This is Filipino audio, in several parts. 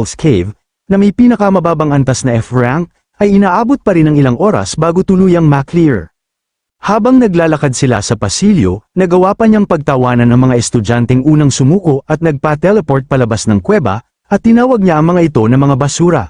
Devil's Cave, na may pinakamababang antas na F-rank, ay inaabot pa rin ng ilang oras bago tuluyang ma-clear. Habang naglalakad sila sa pasilyo, nagawa pa niyang pagtawanan ng mga estudyanteng unang sumuko at nagpa-teleport palabas ng kuweba, at tinawag niya ang mga ito na mga basura.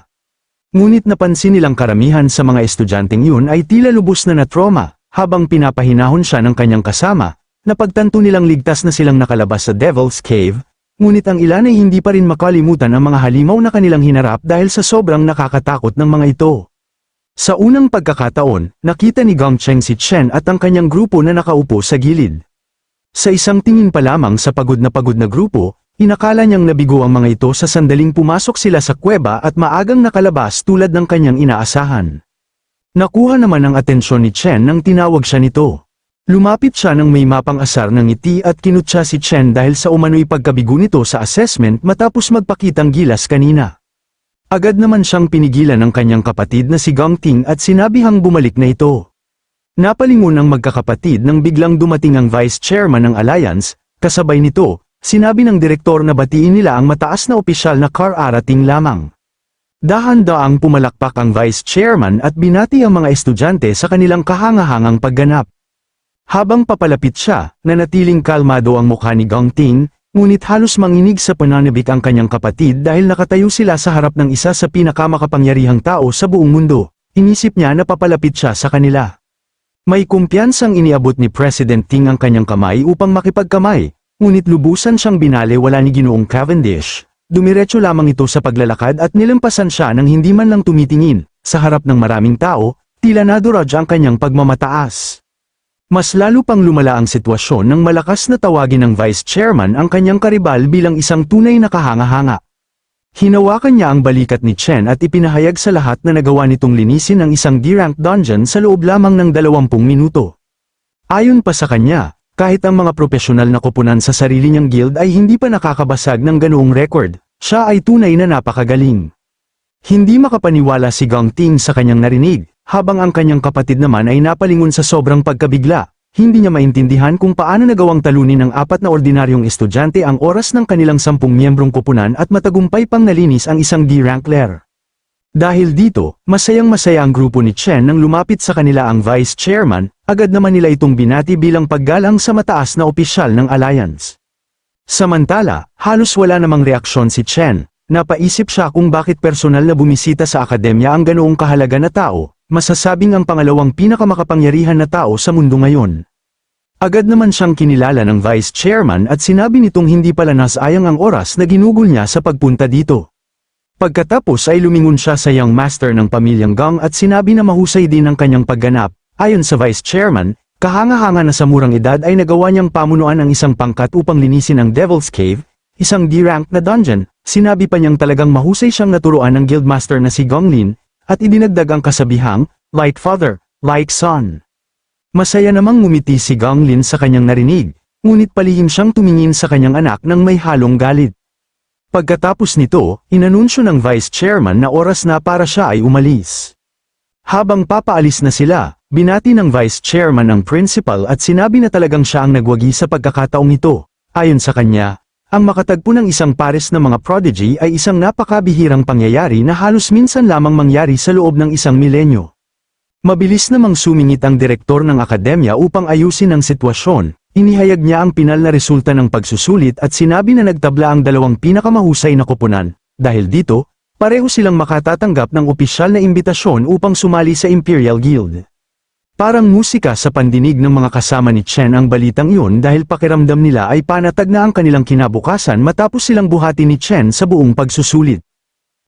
Ngunit napansin nilang karamihan sa mga estudyanteng yun ay tila lubos na na-trauma, habang pinapahinahon siya ng kanyang kasama, napagtanto nilang ligtas na silang nakalabas sa Devil's Cave, ngunit ang ilan ay hindi pa rin makalimutan ang mga halimaw na kanilang hinarap dahil sa sobrang nakakatakot ng mga ito. Sa unang pagkakataon, nakita ni Gongcheng si Chen at ang kanyang grupo na nakaupo sa gilid. Sa isang tingin pa lamang sa pagod na grupo, inakala niyang nabigo ang mga ito sa sandaling pumasok sila sa kuweba at maagang nakalabas tulad ng kanyang inaasahan. Nakuha naman ang atensyon ni Chen nang tinawag siya nito. Lumapit siya nang may mapang asar ng ngiti at kinutya si Chen dahil sa umano'y pagkabigo nito sa assessment matapos magpakitang gilas kanina. Agad naman siyang pinigilan ng kanyang kapatid na si Gong Ting at sinabihang bumalik na ito. Napalingon ang magkakapatid nang biglang dumating ang vice chairman ng alliance, kasabay nito, sinabi ng direktor na batiin nila ang mataas na opisyal na kararating lamang. Dahan-daang pumalakpak ang vice chairman at binati ang mga estudyante sa kanilang kahangahangang pagganap. Habang papalapit siya, nanatiling kalmado ang mukha ni Gong Ting, ngunit halos manginig sa pananabik ang kanyang kapatid dahil nakatayo sila sa harap ng isa sa pinakamakapangyarihang tao sa buong mundo. Inisip niya na papalapit siya sa kanila. May kumpiyansang iniabot ni President Ting ang kanyang kamay upang makipagkamay, ngunit lubusan siyang binalewala ni Ginoong Cavendish. Dumiretso lamang ito sa paglalakad at nilampasan siya nang hindi man lang tumitingin. Sa harap ng maraming tao, tila naduraj ang kanyang pagmamataas. Mas lalo pang lumala ang sitwasyon nang malakas na tawagin ng vice chairman ang kanyang karibal bilang isang tunay na kahanga-hanga. Hinawakan niya ang balikat ni Chen at ipinahayag sa lahat na nagawa nitong linisin ang isang D-rank dungeon sa loob lamang ng 20 minuto. Ayon pa sa kanya, kahit ang mga profesional na koponan sa sarili niyang guild ay hindi pa nakakabasag ng ganoong record, siya ay tunay na napakagaling. Hindi makapaniwala si Gong Ting sa kanyang narinig. Habang ang kanyang kapatid naman ay napalingon sa sobrang pagkabigla, hindi niya maintindihan kung paano nagawang talunin ng 4 na ordinaryong estudyante ang oras ng kanilang 10 miyembrong koponan at matagumpay pang nalinis ang isang D-rank lair. Dahil dito, masayang-masaya ang grupo ni Chen nang lumapit sa kanila ang vice chairman, agad naman nila itong binati bilang paggalang sa mataas na opisyal ng alliance. Samantala, halos wala namang reaksyon si Chen. Napaisip siya kung bakit personal na bumisita sa akademya ang ganoong kahalaga na tao. Masasabing ang pangalawang pinakamakapangyarihan na tao sa mundo ngayon. Agad naman siyang kinilala ng vice chairman at sinabi nitong hindi pala nasayang ang oras na ginugol niya sa pagpunta dito. Pagkatapos ay lumingon siya sa young master ng pamilyang Gong at sinabi na mahusay din ang kanyang pagganap. Ayon sa vice chairman, kahanga-hanga na sa murang edad ay nagawa niyang pamunuan ang isang pangkat upang linisin ang Devil's Cave, isang D-rank na dungeon. Sinabi pa niyang talagang mahusay siyang naturuan ng guildmaster na si Gong Lin, at idinagdag ang kasabihang, like father, like son. Masaya namang ngumiti si Gong Lin sa kanyang narinig, ngunit palihim siyang tumingin sa kanyang anak nang may halong galit. Pagkatapos nito, inanunsyo ng vice chairman na oras na para siya ay umalis. Habang papaalis na sila, binati ng vice chairman ang principal at sinabi na talagang siya ang nagwagi sa pagkakataong ito. Ayon sa kanya, ang makatagpo ng isang pares na mga prodigy ay isang napakabihirang pangyayari na halos minsan lamang mangyari sa loob ng isang milenyo. Mabilis namang sumingit ang direktor ng akademya upang ayusin ang sitwasyon. Inihayag niya ang pinal na resulta ng pagsusulit at sinabi na nagtabla ang 2 pinakamahusay na koponan. Dahil dito, pareho silang makatatanggap ng opisyal na imbitasyon upang sumali sa Imperial Guild. Parang musika sa pandinig ng mga kasama ni Chen ang balitang iyon dahil pakiramdam nila ay panatag na ang kanilang kinabukasan matapos silang buhati ni Chen sa buong pagsusulit.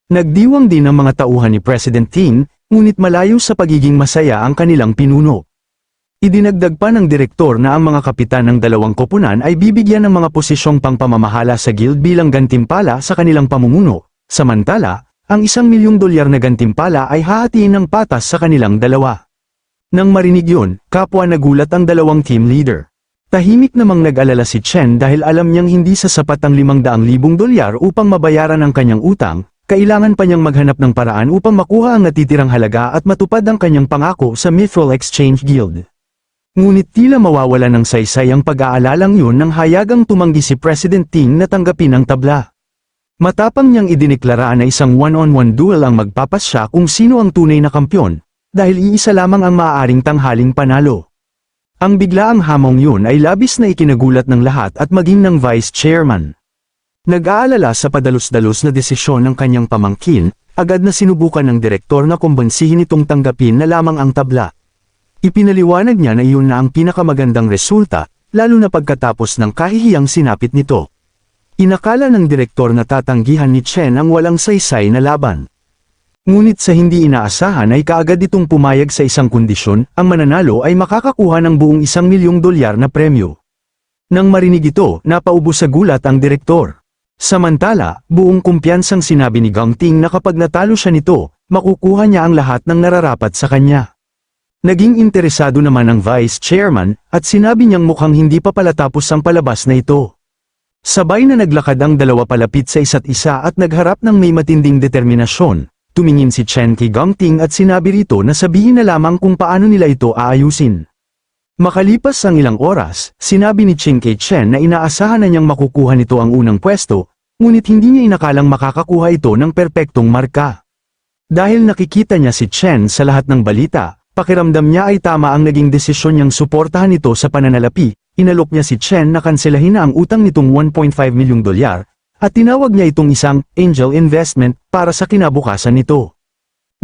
Nagdiwang din ang mga tauhan ni President Ting, ngunit malayo sa pagiging masaya ang kanilang pinuno. Idinagdag pa ng direktor na ang mga kapitan ng 2 koponan ay bibigyan ng mga posisyong pangpamamahala sa guild bilang gantimpala sa kanilang pamumuno, samantala, ang $1,000,000 na gantimpala ay hahatiin ng patas sa kanilang 2. Nang marinig yun, kapwa nagulat ang 2 team leader. Tahimik namang nag-alala si Chen dahil alam niyang hindi sasapat ang $500,000 upang mabayaran ang kanyang utang, kailangan pa niyang maghanap ng paraan upang makuha ang natitirang halaga at matupad ang kanyang pangako sa Mithril Exchange Guild. Ngunit tila mawawala ng saysay ang pag-aalalang yun nang hayagang tumanggi si President Ting na tanggapin ang tabla. Matapang niyang idineklara na isang one-on-one duel ang magpapasya kung sino ang tunay na kampyon, dahil iisa lamang ang maaaring tanghaling panalo. Ang biglaang hamong yun ay labis na ikinagulat ng lahat at maging ng vice chairman. Nag-aalala sa padalos-dalos na desisyon ng kanyang pamangkin, agad na sinubukan ng direktor na kumbansihin itong tanggapin na lamang ang tabla. Ipinaliwanag niya na iyon na ang pinakamagandang resulta, lalo na pagkatapos ng kahihiyang sinapit nito. Inakala ng direktor na tatanggihan ni Chen ang walang saysay na laban. Ngunit sa hindi inaasahan ay kaagad itong pumayag sa isang kondisyon, ang mananalo ay makakakuha ng buong $1,000,000 na premyo. Nang marinig ito, napaubo sa gulat ang direktor. Samantala, buong kumpiyansang sinabi ni Gang Ting na kapag natalo siya nito, makukuha niya ang lahat ng nararapat sa kanya. Naging interesado naman ang vice chairman, at sinabi niyang mukhang hindi pa pala tapos ang palabas na ito. Sabay na naglakad ang dalawa palapit sa isa't isa at nagharap ng may matinding determinasyon. Tumingin si Chen kay Gang Ting at sinabi rito na sabihin na lamang kung paano nila ito aayusin. Makalipas ang ilang oras, sinabi ni Ching kay Chen na inaasahan na niyang makukuha nito ang unang pwesto, ngunit hindi niya inakalang makakakuha ito ng perpektong marka. Dahil nakikita niya si Chen sa lahat ng balita, pakiramdam niya ay tama ang naging desisyon niyang suportahan ito sa pananalapi. Inalok niya si Chen na kanselahin na ang utang nitong $1.5 milyong at tinawag niya itong isang angel investment para sa kinabukasan nito.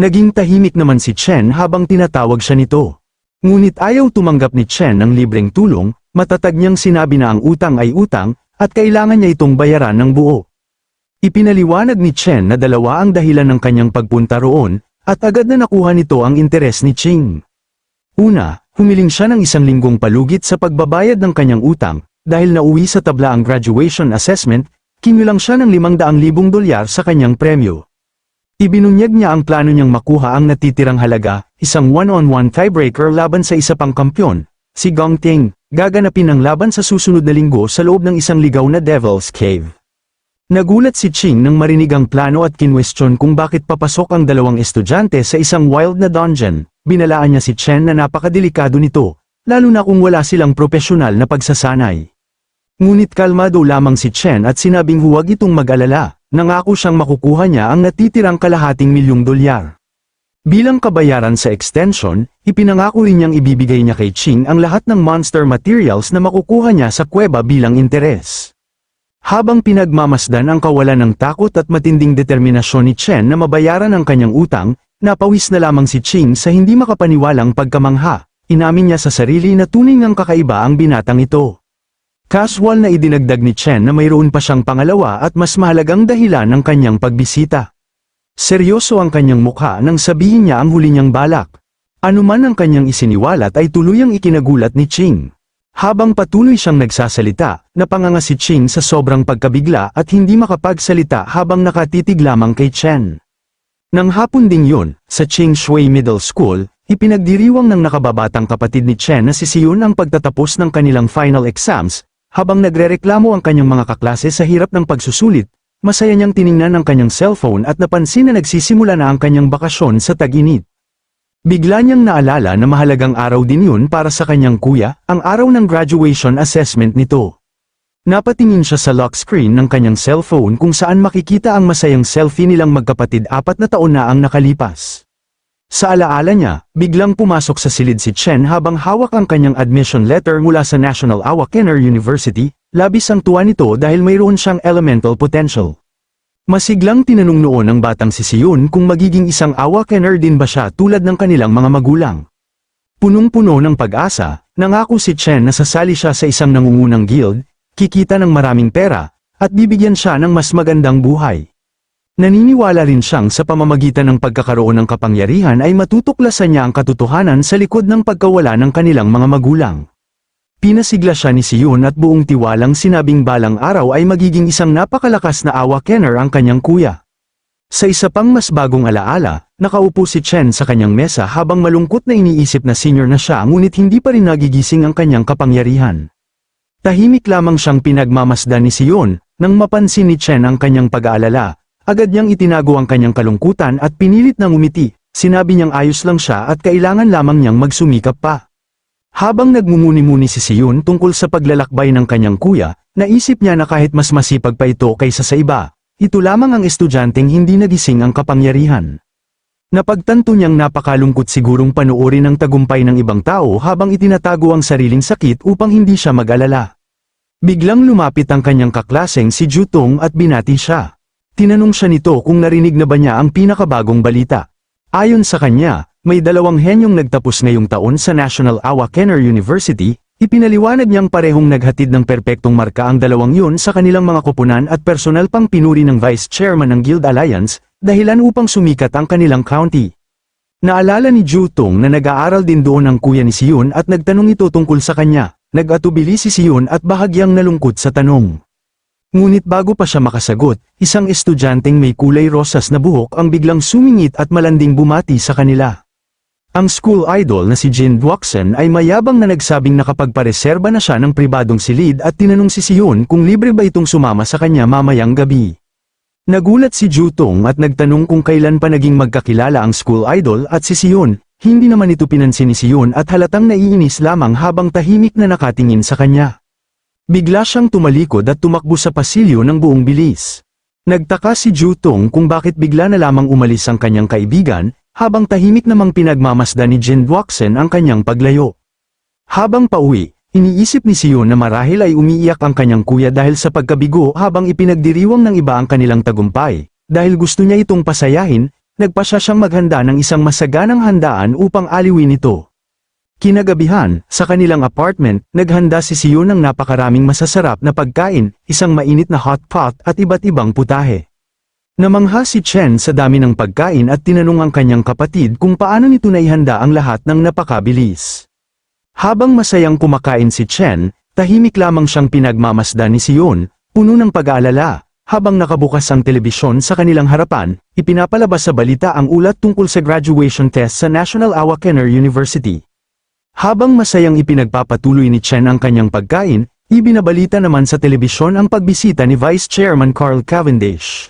Naging tahimik naman si Chen habang tinatawag siya nito. Ngunit ayaw tumanggap ni Chen ng libreng tulong, matatag niyang sinabi na ang utang ay utang at kailangan niya itong bayaran ng buo. Ipinaliwanag ni Chen na dalawa ang dahilan ng kanyang pagpunta roon at agad na nakuha nito ang interes ni Ching. Una, humiling siya ng 1 linggong palugit sa pagbabayad ng kanyang utang, dahil nauwi sa tabla ang graduation assessment, kinulang siya ng $500,000 sa kanyang premyo. Ibinunyag niya ang plano niyang makuha ang natitirang halaga, isang one-on-one tiebreaker laban sa isa pang kampyon, si Gang Ting, gaganapin ang laban sa susunod na linggo sa loob ng isang ligaw na Devil's Cave. Nagulat si Ching nang marinig ang plano at kinwestiyon kung bakit papasok ang dalawang estudyante sa isang wild na dungeon. Binalaan niya si Chen na napakadelikado nito, lalo na kung wala silang propesyonal na pagsasanay. Ngunit kalmado lamang si Chen at sinabing huwag itong mag-alala, nangako siyang makukuha niya ang natitirang $250,000. Bilang kabayaran sa extension, ipinangako rin niyang ibibigay niya kay Ching ang lahat ng monster materials na makukuha niya sa kuweba bilang interes. Habang pinagmamasdan ang kawalan ng takot at matinding determinasyon ni Chen na mabayaran ang kanyang utang, napawis na lamang si Ching sa hindi makapaniwalang pagkamangha. Inamin niya sa sarili na tunay ngang kakaiba ang binatang ito. Casual na idinagdag ni Chen na mayroon pa siyang pangalawa at mas mahalagang dahilan ng kanyang pagbisita. Seryoso ang kanyang mukha nang sabihin niya ang huli niyang balak. Anuman ang kanyang isiniwalat ay tuluyang ikinagulat ni Ching. Habang patuloy siyang nagsasalita, napanganga si Ching sa sobrang pagkabigla at hindi makapagsalita habang nakatitig lamang kay Chen. Nang hapon ding yun, sa Ching Shui Middle School, ipinagdiriwang ng nakababatang kapatid ni Chen na si Siyun ang pagtatapos ng kanilang final exams. Habang nagrereklamo ang kanyang mga kaklase sa hirap ng pagsusulit, masaya niyang tiningnan ang kanyang cellphone at napansin na nagsisimula na ang kanyang bakasyon sa tag-init. Bigla niyang naalala na mahalagang araw din yun para sa kanyang kuya, ang araw ng graduation assessment nito. Napatingin siya sa lock screen ng kanyang cellphone kung saan makikita ang masayang selfie nilang magkapatid 4 na taon na ang nakalipas. Sa alaala niya, biglang pumasok sa silid si Chen habang hawak ang kanyang admission letter mula sa National Awakener University, labis ang tuwa nito dahil mayroon siyang elemental potential. Masiglang tinanong noon ng batang si Siyun kung magiging isang Awakener din ba siya tulad ng kanilang mga magulang. Punong-puno ng pag-asa, nangako si Chen na sasali siya sa isang nangungunang guild, kikita ng maraming pera, at bibigyan siya ng mas magandang buhay. Naniniwala rin siyang sa pamamagitan ng pagkakaroon ng kapangyarihan ay matutuklasan niya ang katotohanan sa likod ng pagkawala ng kanilang mga magulang. Pinasigla siya ni Siyun at buong tiwalang sinabing balang araw ay magiging isang napakalakas na Awakener ang kanyang kuya. Sa isa pang mas bagong alaala, nakaupo si Chen sa kanyang mesa habang malungkot na iniisip na senior na siya ngunit hindi pa rin nagigising ang kanyang kapangyarihan. Tahimik lamang siyang pinagmamasdan ni Siyun, nang mapansin ni Chen ang kanyang pag-aalala, agad niyang itinago ang kanyang kalungkutan at pinilit na ngumiti, sinabi niyang ayos lang siya at kailangan lamang niyang magsumikap pa. Habang nagmumuni-muni si Siyun tungkol sa paglalakbay ng kanyang kuya, naisip niya na kahit mas masipag pa ito kaysa sa iba, ito lamang ang estudyanteng hindi nagising ang kapangyarihan. Napagtanto niyang napakalungkot sigurong panoorin ang tagumpay ng ibang tao habang itinatago ang sariling sakit upang hindi siya mag-alala. Biglang lumapit ang kanyang kaklaseng si Jutong at binati siya. Tinanong siya nito kung narinig na ba niya ang pinakabagong balita. Ayon sa kanya, may 2 henyong nagtapos ngayong taon sa National Awakener University. Ipinaliwanag niyang parehong naghatid ng perpektong marka ang 2 yun sa kanilang mga koponan at personal pang pinuri ng Vice Chairman ng Guild Alliance, dahilan upang sumikat ang kanilang county. Naalala ni Jutong na nag-aaral din doon ang kuya ni Siyun at nagtanong ito tungkol sa kanya. Nag-atubili si Siyun at bahagyang nalungkot sa tanong. Ngunit bago pa siya makasagot, isang estudyanteng may kulay rosas na buhok ang biglang sumingit at malanding bumati sa kanila. Ang school idol na si Jin Duoxen ay mayabang na nagsabing nakapagpareserba na siya ng pribadong silid at tinanong si Siyun kung libre ba itong sumama sa kanya mamayang gabi. Nagulat si Jutong at nagtanong kung kailan pa naging magkakilala ang school idol at si Siyun, hindi naman ito pinansin ni Siyun at halatang naiinis lamang habang tahimik na nakatingin sa kanya. Bigla siyang tumalikod at tumakbo sa pasilyo ng buong bilis. Nagtaka si Jutong kung bakit bigla na lamang umalis ang kanyang kaibigan, habang tahimik namang pinagmamasdan ni Jin Duoxen ang kanyang paglayo. Habang pauwi, iniisip ni Siyun na marahil ay umiiyak ang kanyang kuya dahil sa pagkabigo habang ipinagdiriwang ng iba ang kanilang tagumpay. Dahil gusto niya itong pasayahin, nagpasya siyang maghanda ng isang masaganang handaan upang aliwin ito. Kinagabihan, sa kanilang apartment, naghanda si Siyun ng napakaraming masasarap na pagkain, isang mainit na hot pot at iba't ibang putahe. Namangha si Chen sa dami ng pagkain at tinanong ang kanyang kapatid kung paano nito naihanda ang lahat ng napakabilis. Habang masayang kumakain si Chen, tahimik lamang siyang pinagmamasdan ni Siyun, puno ng pag-aalala. Habang nakabukas ang telebisyon sa kanilang harapan, ipinapalabas sa balita ang ulat tungkol sa graduation test sa National Awakener University. Habang masayang ipinagpapatuloy ni Chen ang kanyang pagkain, ibinabalita naman sa telebisyon ang pagbisita ni Vice Chairman Carl Cavendish.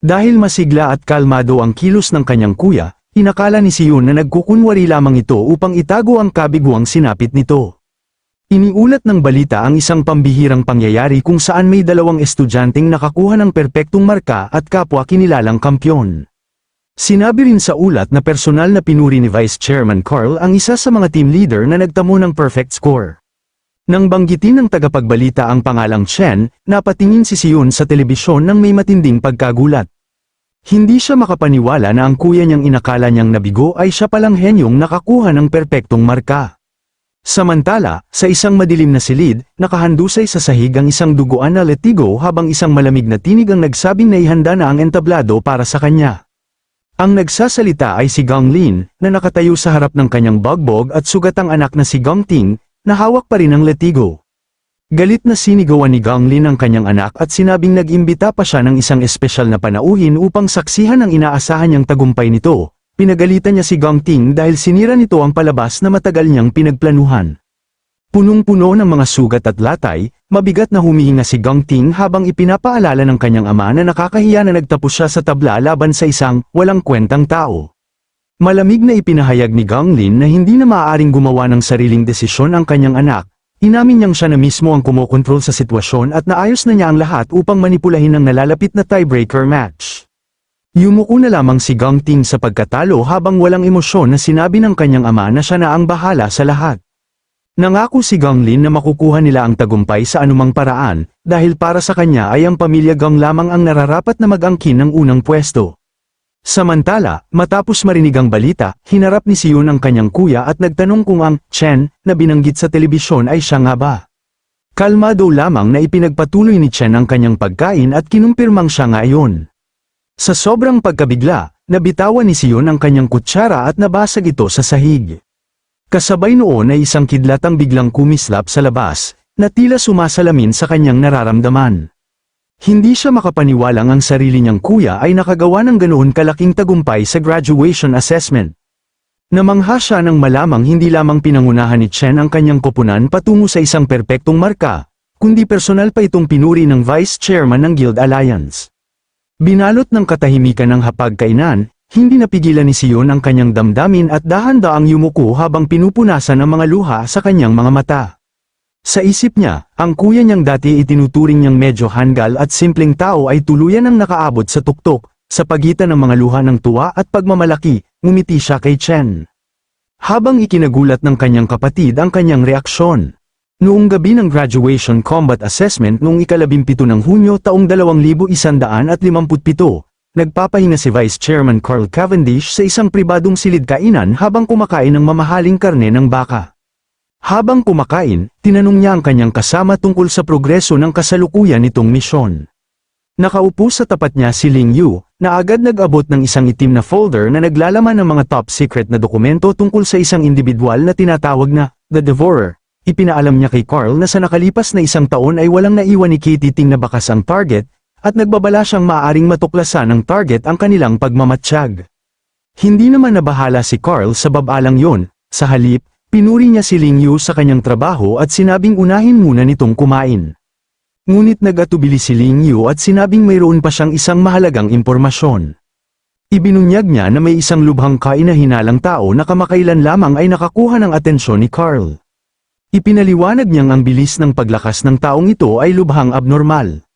Dahil masigla at kalmado ang kilos ng kanyang kuya, inakala ni Siyun na nagkukunwari lamang ito upang itago ang kabiguang sinapit nito. Iniulat ng balita ang isang pambihirang pangyayari kung saan may 2 estudyanteng nakakuha ng perpektong marka at kapwa kinilalang kampyon. Sinabi rin sa ulat na personal na pinuri ni Vice Chairman Carl ang isa sa mga team leader na nagtamo ng perfect score. Nang banggitin ng tagapagbalita ang pangalang Chen, napatingin si Siyun sa telebisyon nang may matinding pagkagulat. Hindi siya makapaniwala na ang kuya niyang inakala niyang nabigo ay siya palang henyong nakakuha ng perpektong marka. Samantala, sa isang madilim na silid, nakahandusay sa sahig ang isang duguan na letigo habang isang malamig na tinig ang nagsabing naihanda na ang entablado para sa kanya. Ang nagsasalita ay si Gang Lin, na nakatayo sa harap ng kanyang bagbog at sugatang anak na si Gang Ting, na hawak pa rin ang letigo. Galit na sinigawan ni Gang Lin ang kanyang anak at sinabing nag-imbita pa siya ng isang espesyal na panauhin upang saksihan ang inaasahan niyang tagumpay nito. Pinagalitan niya si Gang Ting dahil sinira nito ang palabas na matagal niyang pinagplanuhan. Punong-puno ng mga sugat at latay, mabigat na humihinga si Gang Ting habang ipinapaalala ng kanyang ama na nakakahiya na nagtapos siya sa tabla laban sa isang walang kwentang tao. Malamig na ipinahayag ni Gang Lin na hindi na maaaring gumawa ng sariling desisyon ang kanyang anak. Inamin niyang siya na mismo ang kumokontrol sa sitwasyon at naayos na niya ang lahat upang manipulahin ang nalalapit na tiebreaker match. Yumuko na lamang si Gang Ting sa pagkatalo habang walang emosyon na sinabi ng kanyang ama na siya na ang bahala sa lahat. Nangako si Gang Lin na makukuha nila ang tagumpay sa anumang paraan, dahil para sa kanya ay ang pamilya Gang lamang ang nararapat na mag-angkin ng unang pwesto. Samantala, matapos marinig ang balita, hinarap ni Siyun ang kanyang kuya at nagtanong kung ang Chen na binanggit sa telebisyon ay siya nga ba. Kalmado lamang na ipinagpatuloy ni Chen ang kanyang pagkain at kinumpirmang siya nga ayon. Sa sobrang pagkabigla, nabitawan ni Siyun ang kanyang kutsara at nabasag ito sa sahig. Kasabay noon ay isang kidlatang biglang kumislap sa labas, na tila sumasalamin sa kanyang nararamdaman. Hindi siya makapaniwalang ang sarili niyang kuya ay nakagawa ng ganoon kalaking tagumpay sa graduation assessment. Namangha siya nang malamang hindi lamang pinangunahan ni Chen ang kanyang koponan patungo sa isang perpektong marka, kundi personal pa itong pinuri ng Vice Chairman ng Guild Alliance. Binalot ng katahimikan ng hapagkainan, hindi napigilan ni Siyun ang kanyang damdamin at dahan-daang yumuko habang pinupunasan ang mga luha sa kanyang mga mata. Sa isip niya, ang kuya niyang dati itinuturing niyang medyo hanggal at simpleng tao ay tuluyan ng nakaabot sa tuktok, sa pagitan ng mga luha ng tuwa at pagmamalaki, ngumiti siya kay Chen. Habang ikinagulat ng kanyang kapatid ang kanyang reaksyon. Noong gabi ng graduation combat assessment noong ika-17 ng Hunyo taong 2157, nagpapahinga si Vice Chairman Carl Cavendish sa isang pribadong silid kainan habang kumakain ng mamahaling karne ng baka. Habang kumakain, tinanong niya ang kanyang kasama tungkol sa progreso ng kasalukuyan nitong misyon. Nakaupo sa tapat niya si Ling Yu, na agad nag-abot ng isang itim na folder na naglalaman ng mga top secret na dokumento tungkol sa isang individual na tinatawag na The Devourer. Ipinaalam niya kay Carl na sa nakalipas na isang taon ay walang naiwan ni Kititing na bakas ang target, at nagbabala siyang maaaring matuklasan ng target ang kanilang pagmamatsyag. Hindi naman nabahala si Carl sa babalang yon, sa halip, pinuri niya si Ling Yu sa kanyang trabaho at sinabing unahin muna nitong kumain. Ngunit nag-atubili si Ling Yu at sinabing mayroon pa siyang isang mahalagang impormasyon. Ibinunyag niya na may isang lubhang kainahinalang tao na kamakailan lamang ay nakakuha ng atensyon ni Carl. Ipinaliwanag niyang ang bilis ng paglakas ng taong ito ay lubhang abnormal.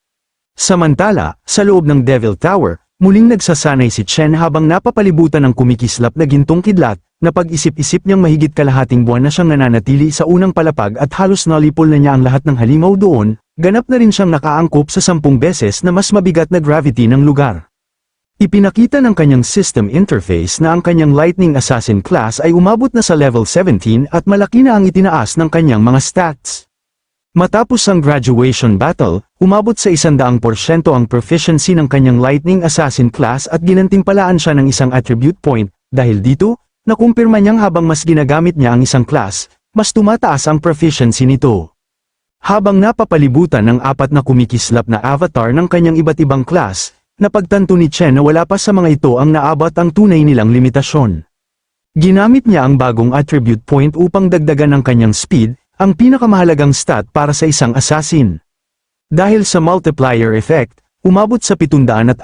Samantala, sa loob ng Devil Tower, muling nagsasanay si Chen habang napapalibutan ng kumikislap na gintong kidlat, na pag-isip-isip niyang mahigit kalahating buwan na siyang nananatili sa unang palapag at halos nalipol na niya ang lahat ng halimaw doon, ganap na rin siyang nakaangkop sa 10 beses na mas mabigat na gravity ng lugar. Ipinakita ng kanyang system interface na ang kanyang Lightning Assassin class ay umabot na sa level 17 at malaki na ang itinaas ng kanyang mga stats. Matapos ang graduation battle, umabot sa 100% ang proficiency ng kanyang Lightning Assassin class at ginantimpalaan siya ng isang attribute point. Dahil dito, nakumpirma niyang habang mas ginagamit niya ang isang class, mas tumataas ang proficiency nito. Habang napapalibutan ng 4 na kumikislap na avatar ng kanyang iba't ibang class, napagtanto ni Chen na wala pa sa mga ito ang naabot ang tunay nilang limitasyon. Ginamit niya ang bagong attribute point upang dagdagan ang kanyang speed, ang pinakamahalagang stat para sa isang assassin. Dahil sa multiplier effect, umabot sa 740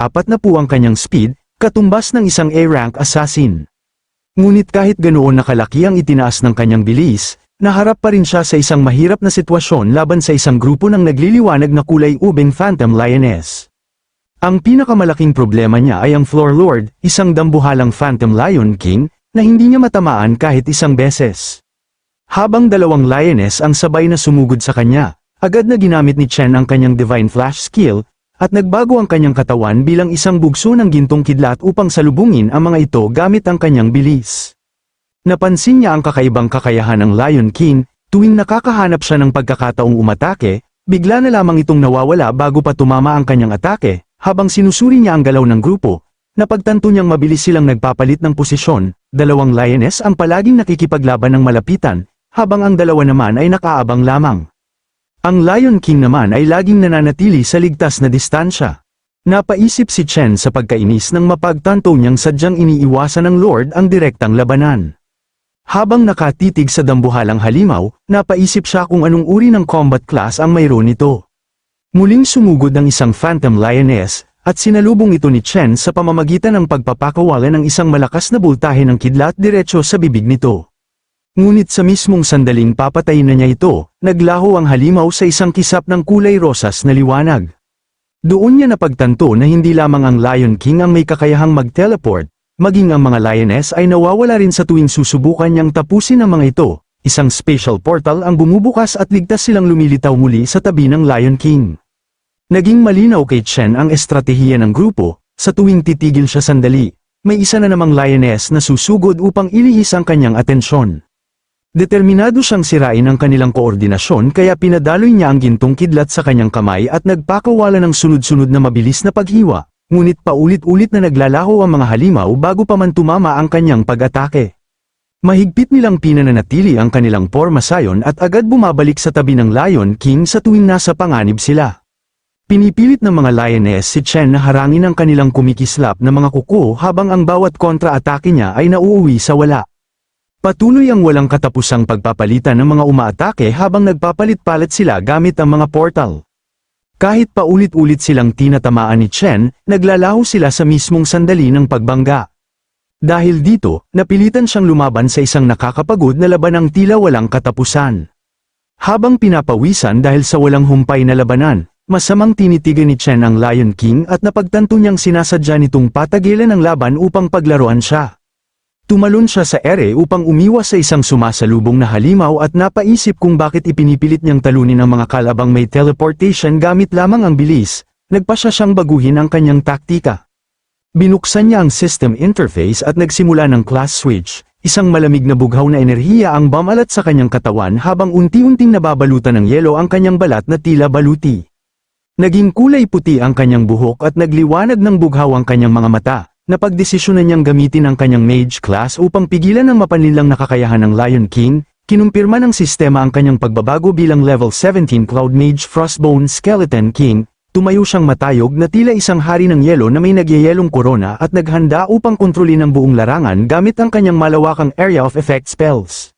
ang kanyang speed, katumbas ng isang A-rank assassin. Ngunit kahit ganoon nakalaki ang itinaas ng kanyang bilis, naharap pa rin siya sa isang mahirap na sitwasyon laban sa isang grupo ng nagliliwanag na kulay ubing Phantom Lioness. Ang pinakamalaking problema niya ay ang Floor Lord, isang dambuhalang Phantom Lion King, na hindi niya matamaan kahit isang beses. Habang 2 Lioness ang sabay na sumugod sa kanya, agad na ginamit ni Chen ang kanyang Divine Flash skill, at nagbago ang kanyang katawan bilang isang bugso ng gintong kidlat upang salubungin ang mga ito gamit ang kanyang bilis. Napansin niya ang kakaibang kakayahan ng Lion King, tuwing nakakahanap siya ng pagkakataong umatake, bigla na lamang itong nawawala bago pa tumama ang kanyang atake, habang sinusuri niya ang galaw ng grupo, napagtanto niyang mabilis silang nagpapalit ng posisyon, 2 Lioness ang palaging nakikipaglaban ng malapitan, habang ang 2 naman ay nakaabang lamang. Ang Lion King naman ay laging nananatili sa ligtas na distansya. Napaisip si Chen sa pagkainis nang mapagtanto niyang sadyang iniiwasan ng Lord ang direktang labanan. Habang nakatitig sa dambuhalang halimaw, napaisip siya kung anong uri ng combat class ang mayroon nito. Muling sumugod ang isang Phantom Lioness, at sinalubong ito ni Chen sa pamamagitan ng pagpapakawala ng isang malakas na bultahe ng kidlat diretso sa bibig nito. Ngunit sa mismong sandaling papatayin na niya ito, naglaho ang halimaw sa isang kisap ng kulay rosas na liwanag. Doon niya napagtanto na hindi lamang ang Lion King ang may kakayahang mag-teleport, maging ang mga Lioness ay nawawala rin sa tuwing susubukan niyang tapusin ang mga ito. Isang spatial portal ang bumubukas at ligtas silang lumilitaw muli sa tabi ng Lion King. Naging malinaw kay Chen ang estratehiya ng grupo, sa tuwing titigil siya sandali, may isa na namang Lioness na susugod upang ilihis ang kanyang atensyon. Determinado siyang sirain ang kanilang koordinasyon kaya pinadaloy niya ang gintong kidlat sa kanyang kamay at nagpakawala ng sunod-sunod na mabilis na paghiwa, ngunit paulit-ulit na naglalaho ang mga halimaw bago pa man tumama ang kanyang pag-atake. Mahigpit nilang pinananatili ang kanilang pormasayon at agad bumabalik sa tabi ng Lion King sa tuwing nasa panganib sila. Pinipilit ng mga Lioness si Chen na harangin ang kanilang kumikislap na mga kuko habang ang bawat kontra-atake niya ay nauuwi sa wala. Patuloy ang walang katapusang pagpapalitan ng mga umaatake habang nagpapalit-palit sila gamit ang mga portal. Kahit paulit-ulit silang tinatamaan ni Chen, naglalaho sila sa mismong sandali ng pagbangga. Dahil dito, napilitan siyang lumaban sa isang nakakapagod na labanang tila walang katapusan. Habang pinapawisan dahil sa walang humpay na labanan, masamang tinitigan ni Chen ang Lion King at napagtanto niyang sinasadya nitong patagilan ang laban upang paglaruan siya. Tumalon siya sa ere upang umiwas sa isang sumasalubong na halimaw at napaisip kung bakit ipinipilit niyang talunin ang mga kalabang may teleportation gamit lamang ang bilis, nagpasya siyang baguhin ang kanyang taktika. Binuksan niya ang system interface at nagsimula ng class switch, isang malamig na bughaw na enerhiya ang bumalat sa kanyang katawan habang unti-unting nababalutan ng yelo ang kanyang balat na tila baluti. Naging kulay puti ang kanyang buhok at nagliwanag ng bughaw ang kanyang mga mata. Napagdesisyonan niyang gamitin ang kanyang mage class upang pigilan ang mapanlinlang nakakayahan ng Lion King. Kinumpirma ng sistema ang kanyang pagbabago bilang level 17 Cloud Mage Frostbone Skeleton King. Tumayo siyang matayog na tila isang hari ng yelo na may nagyayelong korona at naghanda upang kontrolin ang buong larangan gamit ang kanyang malawakang area of effect spells.